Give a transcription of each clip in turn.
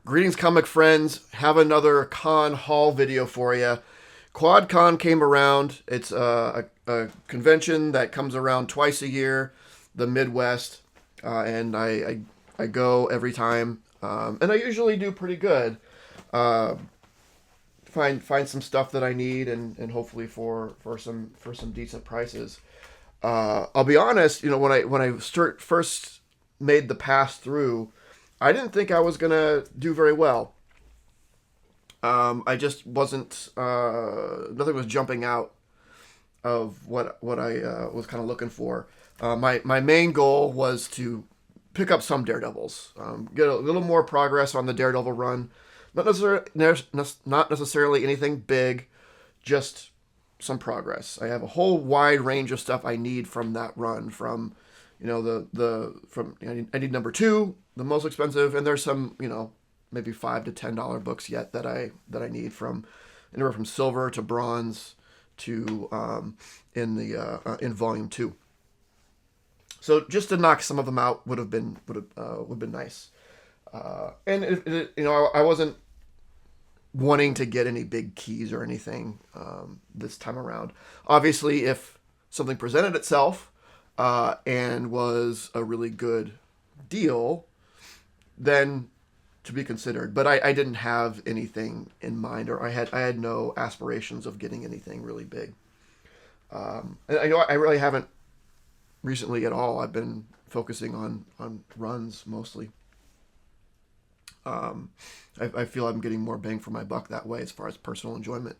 Greetings, comic friends. Have another con haul video for you. QuadCon came around. It's a convention that comes around twice a year, the Midwest, and I go every time, and I usually do pretty good. Uh, find some stuff that I need, and hopefully for some decent prices. I'll be honest. When I first made the pass through, I didn't think I was gonna do very well. I just wasn't. Nothing was jumping out of what I was kind of looking for. My main goal was to pick up some Daredevils, get a little more progress on the Daredevil run. Not necessarily anything big, just some progress. I have a whole wide range of stuff I need from that run. From I need number two, the most expensive, and there's some maybe $5 to $10 books yet that I need, from anywhere from silver to bronze to in volume 2. So just to knock some of them out would have been nice. I wasn't wanting to get any big keys or anything this time around. Obviously, if something presented itself and was a really good deal, then to be considered. But I didn't have anything in mind, or I had no aspirations of getting anything really big. And I really haven't recently at all. I've been focusing on runs mostly. I feel I'm getting more bang for my buck that way as far as personal enjoyment.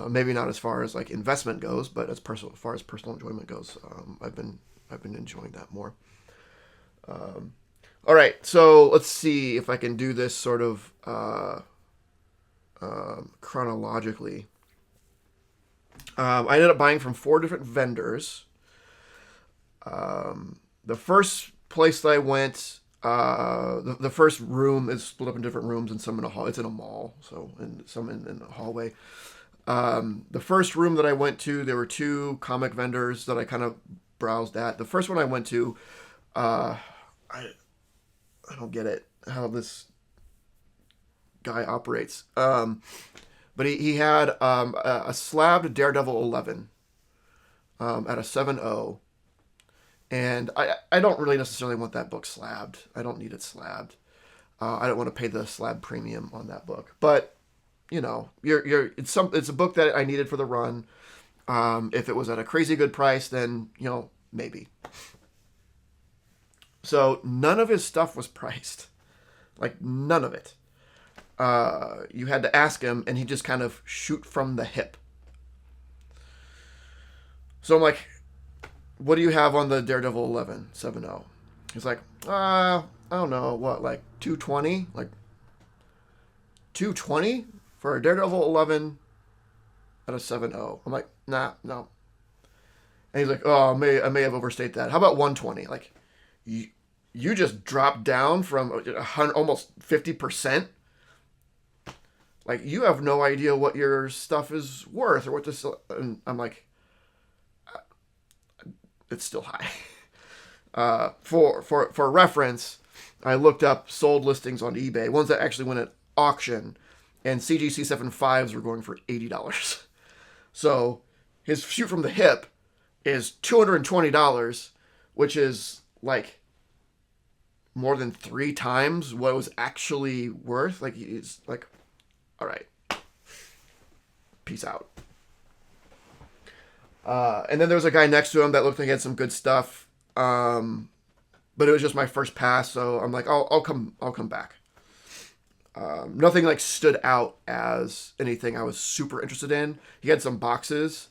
Maybe not as far as like investment goes, but as far as personal enjoyment goes, I've been enjoying that more. All right, so let's see if I can do this sort of chronologically. I ended up buying from 4 different vendors. The first place that I went, the first room is split up in different rooms, and some in a hall. It's in a mall, so and some in a hallway. The first room that I went to, there were 2 comic vendors that I kind of browsed at. The first one I went to, I don't get it how this guy operates. But he had a slabbed Daredevil 11 at a 7.0. And I don't really necessarily want that book slabbed. I don't need it slabbed. I don't want to pay the slab premium on that book. But it's a book that I needed for the run. If it was at a crazy good price, then maybe. So none of his stuff was priced, like none of it. You had to ask him, and he just kind of shoot from the hip. So I'm like, what do you have on the Daredevil 11 7.0? He's like, I don't know, what, like 220? Like 220 for a Daredevil 11 at a 7.0? I'm like, nah, no. And he's like, oh, I may have overstated that. How about 120? Like, you just dropped down from almost 50%. Like, you have no idea what your stuff is worth or what this. And I'm like, it's still high. For reference, I looked up sold listings on eBay, ones that actually went at auction, and CGC 7.5s were going for $80. So his shoot from the hip is $220, which is like more than 3 times what it was actually worth. Like, he's like, all right, peace out. And then there was a guy next to him that looked like he had some good stuff, but it was just my first pass, so I'm like, I'll come back. Nothing like stood out as anything I was super interested in. He had some boxes,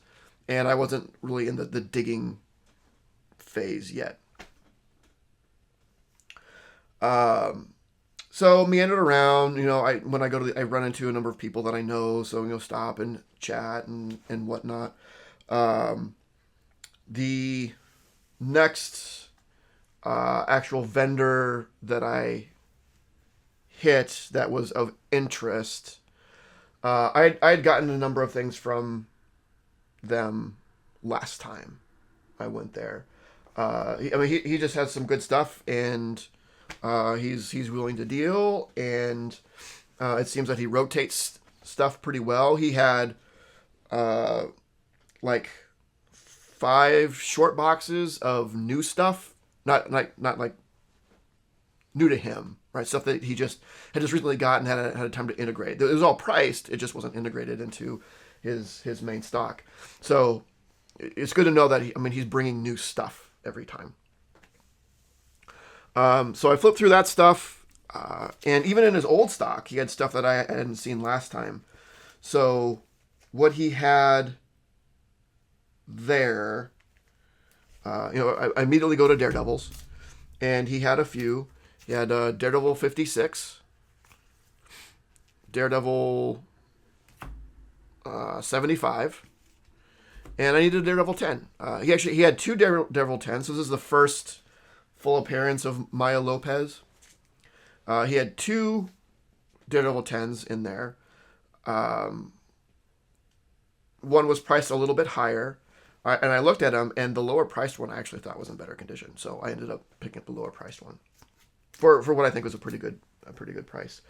and I wasn't really in the digging phase yet. So meandered around, when I go to I run into a number of people that I know, so stop and chat and whatnot. The next actual vendor that I hit that was of interest, I'd gotten a number of things from them last time I went there. He just had some good stuff, and He's willing to deal, and it seems that he rotates stuff pretty well. He had like 5 short boxes of new stuff, not like new to him, right? Stuff that he just had just recently gotten, had a time to integrate. It was all priced, it just wasn't integrated into his main stock. So it's good to know that he's bringing new stuff every time. So I flipped through that stuff, and even in his old stock, he had stuff that I hadn't seen last time. So what he had there, I immediately go to Daredevils, and he had a few. He had Daredevil 56, Daredevil 75, and I needed Daredevil 10. He had 2 Daredevil 10s, so this is the first full appearance of Maya Lopez. He had 2 Daredevil 10s in there. One was priced a little bit higher, and I looked at them, and the lower priced one I actually thought was in better condition, so I ended up picking up the lower priced one for what I think was a pretty good price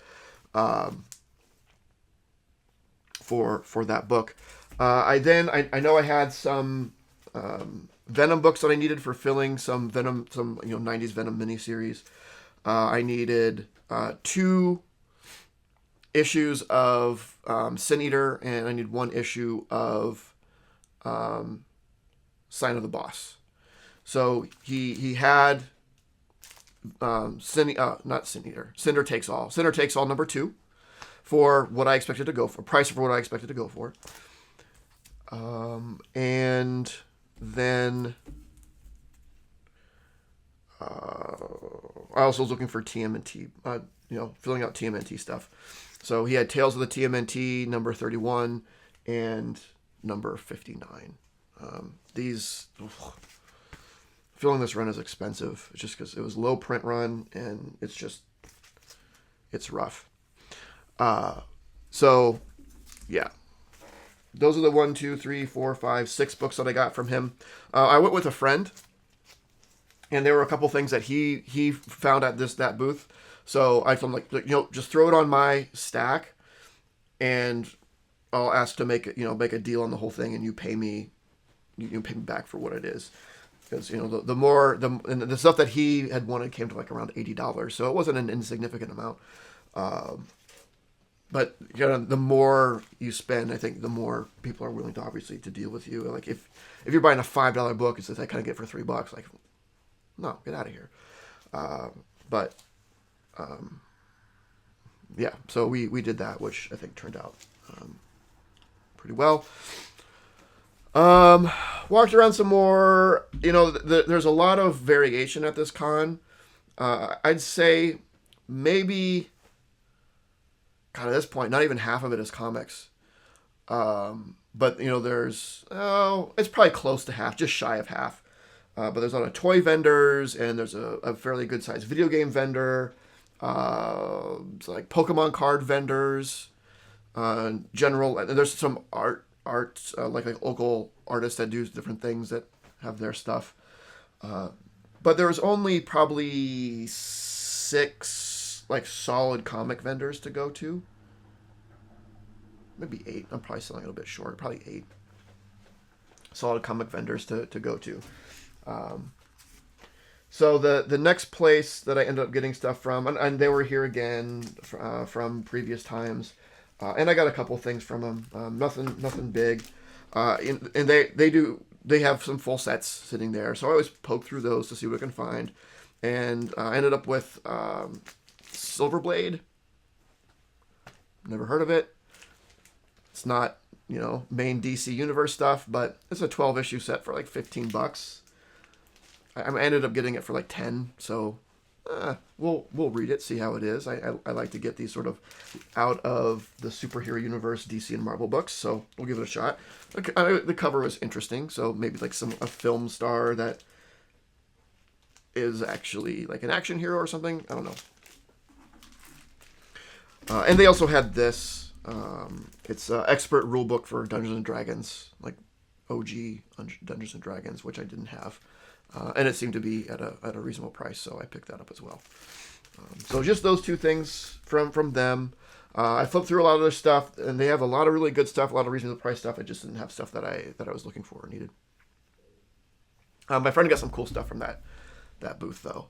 for that book. I know I had some Venom books that I needed for filling some 90s Venom miniseries. I needed 2 issues of Sin Eater, and I need 1 issue of Sign of the Boss. So he had not Sin Eater, Cinder Takes All. Cinder Takes All number 2 for what I expected to go for, price for what I expected to go for. And then I also was looking for TMNT, filling out TMNT stuff. So he had Tales of the TMNT number 31 and number 59. Filling this run is expensive. It's just because it was low print run, and it's rough. So yeah, those are the 1, 2, 3, 4, 5, 6 books that I got from him. I went with a friend, and there were a couple things that he found at that booth. So I told him, just throw it on my stack, and I'll ask to make a deal on the whole thing, and you pay me back for what it is. Because the stuff that he had wanted came to like around $80, so it wasn't an insignificant amount. But the more you spend, I think the more people are willing to obviously to deal with you. Like if you're buying a $5 book, it's just I kind of get for $3. Like, no, get out of here. Yeah. So we did that, which I think turned out pretty well. Walked around some more. There's a lot of variation at this con. I'd say maybe, God, at this point, not even half of it is comics. But there's it's probably close to half, just shy of half. But there's a lot of toy vendors, and there's a fairly good sized video game vendor. It's like Pokemon card vendors. General, and there's some art like local artists that do different things that have their stuff. But there's only probably 6 like solid comic vendors to go to. Maybe 8. I'm probably selling it a bit short. Probably 8 solid comic vendors to go to. So the next place that I ended up getting stuff from, and they were here again from previous times, and I got a couple things from them. Nothing big. And they have some full sets sitting there, so I always poke through those to see what I can find. And I ended up with Silverblade. Never heard of it. It's not main DC Universe stuff, but it's a 12-issue set for like $15. I ended up getting it for like 10, so we'll read it, see how it is. I like to get these sort of out of the superhero universe, DC and Marvel books, so we'll give it a shot. The cover was interesting, so maybe like a film star that is actually like an action hero or something. I don't know. And they also had this. It's an expert rulebook for Dungeons and Dragons, like OG Dungeons and Dragons, which I didn't have. And it seemed to be at a reasonable price, so I picked that up as well. So just those two things from them. I flipped through a lot of their stuff, and they have a lot of really good stuff, a lot of reasonable price stuff. I just didn't have stuff that I was looking for or needed. My friend got some cool stuff from that booth though.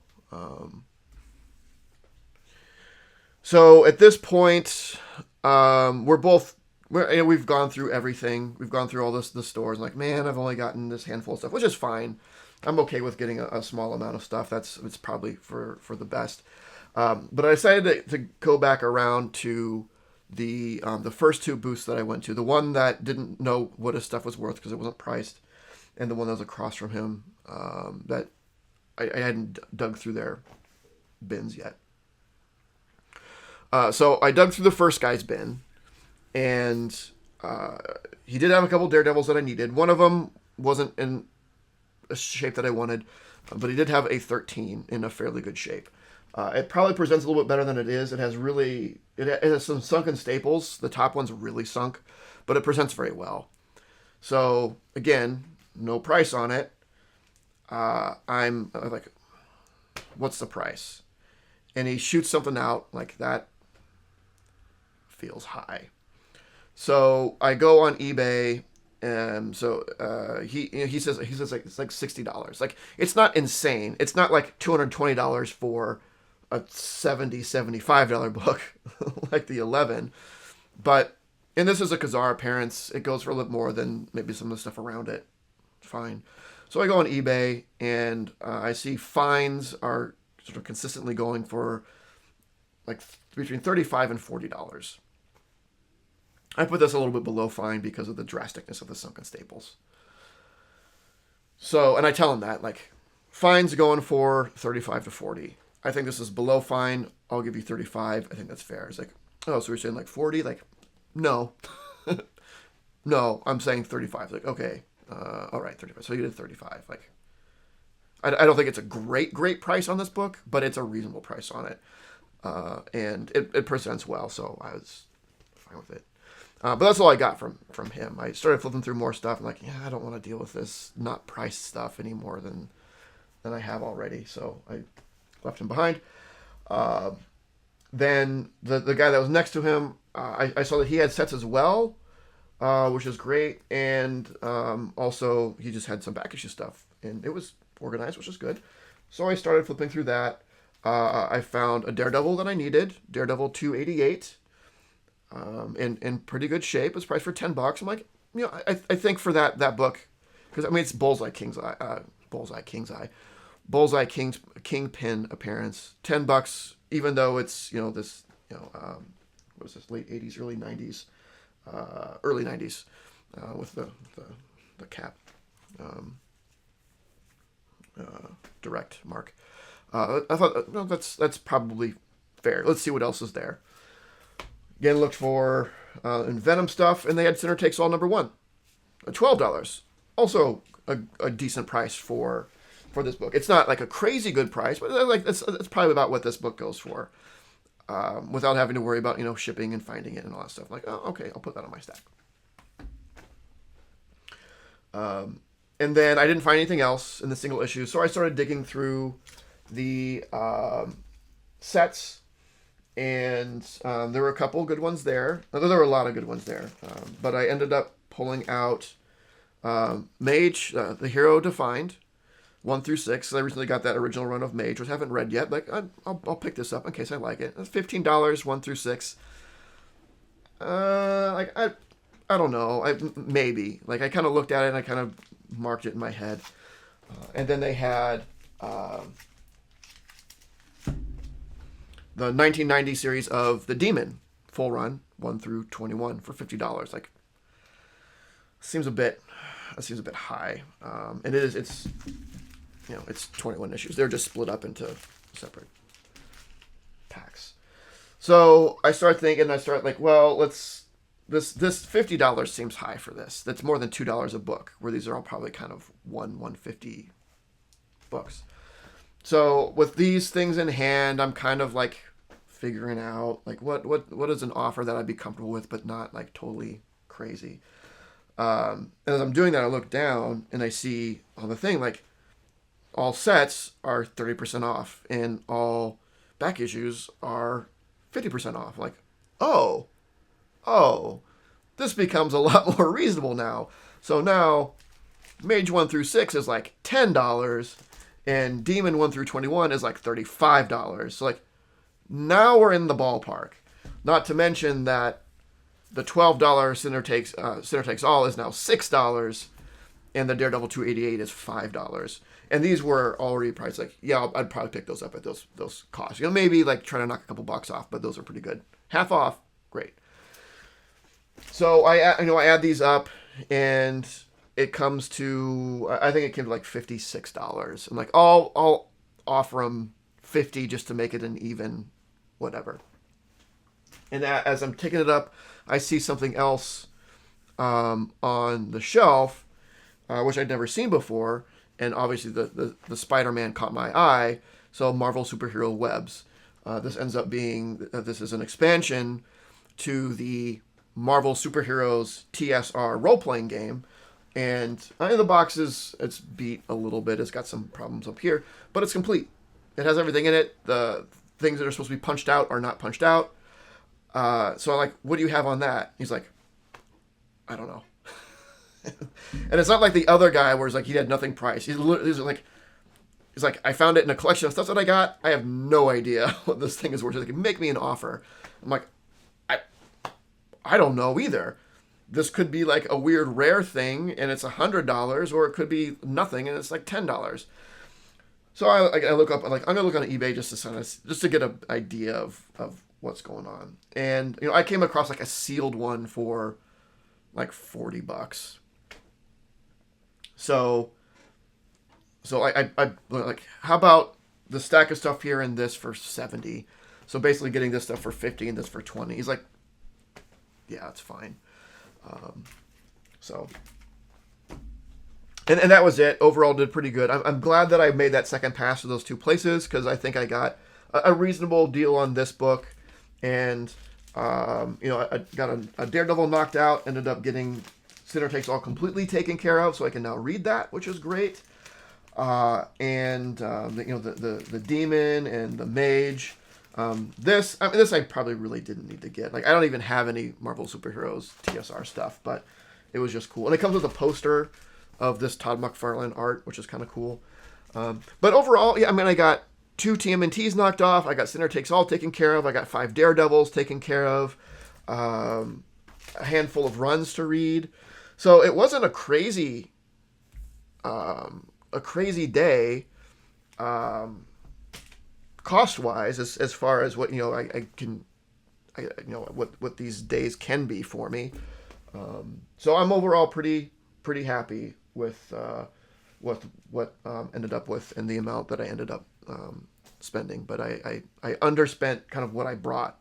So at this point, we've gone through everything. We've gone through all the stores. Like, man, I've only gotten this handful of stuff, which is fine. I'm okay with getting a small amount of stuff. It's probably for the best. But I decided to go back around to the first two booths that I went to. The one that didn't know what his stuff was worth because it wasn't priced, and the one that was across from him that I hadn't dug through their bins yet. So I dug through the first guy's bin, and he did have a couple Daredevils that I needed. One of them wasn't in a shape that I wanted, but he did have a 13 in a fairly good shape. It probably presents a little bit better than it is. It has some sunken staples. The top one's really sunk, but it presents very well. So again, no price on it. I'm like, what's the price? And he shoots something out like that. Feels high. So I go on eBay, and so he says like it's like $60. Like, it's not insane. It's not like $220 for a $75 book like the 11, but and this is a Kazar appearance. It goes for a little more than maybe some of the stuff around it. Fine. So I go on eBay, and I see fines are sort of consistently going for like between $35 and $40. I put this a little bit below fine because of the drasticness of the sunken staples. So, and I tell him that, like, fine's going for 35 to 40. I think this is below fine. I'll give you 35. I think that's fair. It's like, oh, so we're saying like 40? Like, no. No, I'm saying 35. Like, okay, all right, 35. So you did 35. Like, I don't think it's a great price on this book, but it's a reasonable price on it. And it presents well, so I was fine with it. But that's all I got from him. I started flipping through more stuff. I'm like, yeah, I don't want to deal with this not priced stuff any more than I have already. So I left him behind. Then the guy that was next to him, I saw that he had sets as well, which is great. And also he just had some back issue stuff, and it was organized, which is good. So I started flipping through that. I found a Daredevil that I needed, Daredevil 288. In pretty good shape. It's priced for $10. I'm like, you know, I think for that book, because I mean it's Bullseye Kingpin appearance, $10. Even though it's this what was this, late '80s, early '90s, with the cap direct mark. I thought, no, that's probably fair. Let's see what else is there. Again, looked for Venom stuff, and they had Sinner Takes All #1, $12. Also a decent price for this book. It's not like a crazy good price, but like that's probably about what this book goes for, without having to worry about shipping and finding it and all that stuff. Like, oh, okay, I'll put that on my stack. And then I didn't find anything else in the single issue, so I started digging through the sets. And there were a couple good ones there. There were a lot of good ones there. But I ended up pulling out Mage, the Hero Defined, 1 through 6. I recently got that original run of Mage, which I haven't read yet. But I'll pick this up in case I like it. It's $15, 1 through 6. Like I don't know. Maybe. Like, I kind of looked at it and I kind of marked it in my head. And then they had the 1990 series of The Demon, full run, 1 through 21 for $50. Like, seems a bit high. And it's 21 issues. They're just split up into separate packs. So I start thinking, well, this $50 seems high for this. That's more than $2 a book, where these are all probably kind of $150 books. So with these things in hand, I'm kind of like figuring out like what is an offer that I'd be comfortable with, but not like totally crazy. And as I'm doing that, I look down and I see on the thing, like, all sets are 30% off, and all back issues are 50% off. Like, oh, this becomes a lot more reasonable now. So now, Mage 1 through 6 is like $10, and Demon 1 through 21 is like $35. So like, now we're in the ballpark. Not to mention that the $12 Sinner Takes All is now $6, and the Daredevil 288 is $5. And these were already priced. Like, yeah, I'd probably pick those up at those costs. You know, maybe like try to knock a couple bucks off, but those are pretty good. Half off, great. So I add these up, and it comes to, I think it came to like $56. I'm like, I'll offer them $50 just to make it an even whatever. And as I'm taking it up, I see something else on the shelf, which I'd never seen before. And obviously the Spider-Man caught my eye. So Marvel Superhero Webs. This ends up being, this is an expansion to the Marvel Superheroes TSR role-playing game. And in the box it's beat a little bit. It's got some problems up here, but it's complete. It has everything in it. The things that are supposed to be punched out are not punched out. So I'm like, what do you have on that? He's like, I don't know. And it's not like the other guy where it's like he had nothing priced. He's like, I found it in a collection of stuff that I got. I have no idea what this thing is worth. He's like, make me an offer. I'm like, I don't know either. This could be like a weird rare thing and it's $100, or it could be nothing and it's like $10. So I look up, I'm gonna look on eBay just to get an idea of what's going on. And I came across like a sealed one for like $40. So I like, how about the stack of stuff here and this for $70? So basically getting this stuff for $50 and this for $20. He's like, yeah, it's fine. And that was it. Overall, did pretty good. I'm glad that I made that second pass to those two places, because I think I got a reasonable deal on this book. And I got a Daredevil knocked out. Ended up getting Sinner Takes All completely taken care of, so I can now read that, which is great. The Demon and the Mage. This I probably really didn't need to get. Like, I don't even have any Marvel Superheroes TSR stuff, but it was just cool. And it comes with a poster of this Todd McFarlane art, which is kind of cool. But overall, yeah, I got 2 TMNTs knocked off. I got Sinner Takes All taken care of. I got 5 Daredevils taken care of. A handful of runs to read. So it wasn't a crazy day, cost-wise, as far as what what these days can be for me. So I'm overall pretty happy with what ended up with and the amount that I ended up spending. But I underspent kind of what I brought.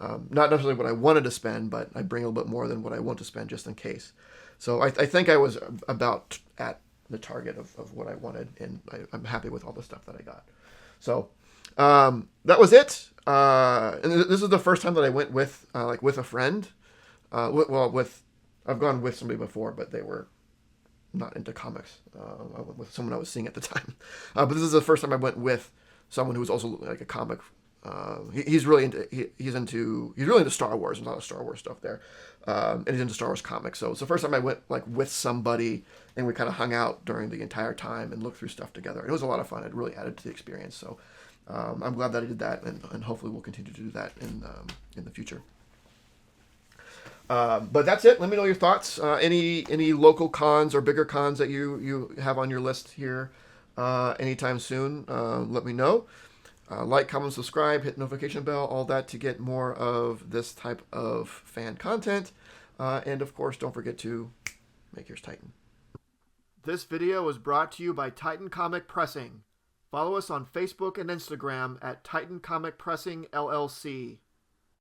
Not necessarily what I wanted to spend, but I bring a little bit more than what I want to spend just in case. So I think I was about at the target of what I wanted, and I'm happy with all the stuff that I got. So that was it. And this is the first time that I went with a friend. I've gone with somebody before, but they were not into comics. I went with someone I was seeing at the time. But this is the first time I went with someone who was also like a comic. He's really into Star Wars. There's a lot of Star Wars stuff there, and he's into Star Wars comics. So it's the first time I went like with somebody, and we kind of hung out during the entire time and looked through stuff together. And it was a lot of fun. It really added to the experience. So I'm glad that I did that, and hopefully we'll continue to do that in the future. But that's it. Let me know your thoughts. Any local cons or bigger cons that you have on your list here anytime soon. Let me know. Like, comment, subscribe, hit the notification bell, all that to get more of this type of fan content. And of course, don't forget to make yours Titan. This video was brought to you by Titan Comic Pressing. Follow us on Facebook and Instagram at Titan Comic Pressing LLC.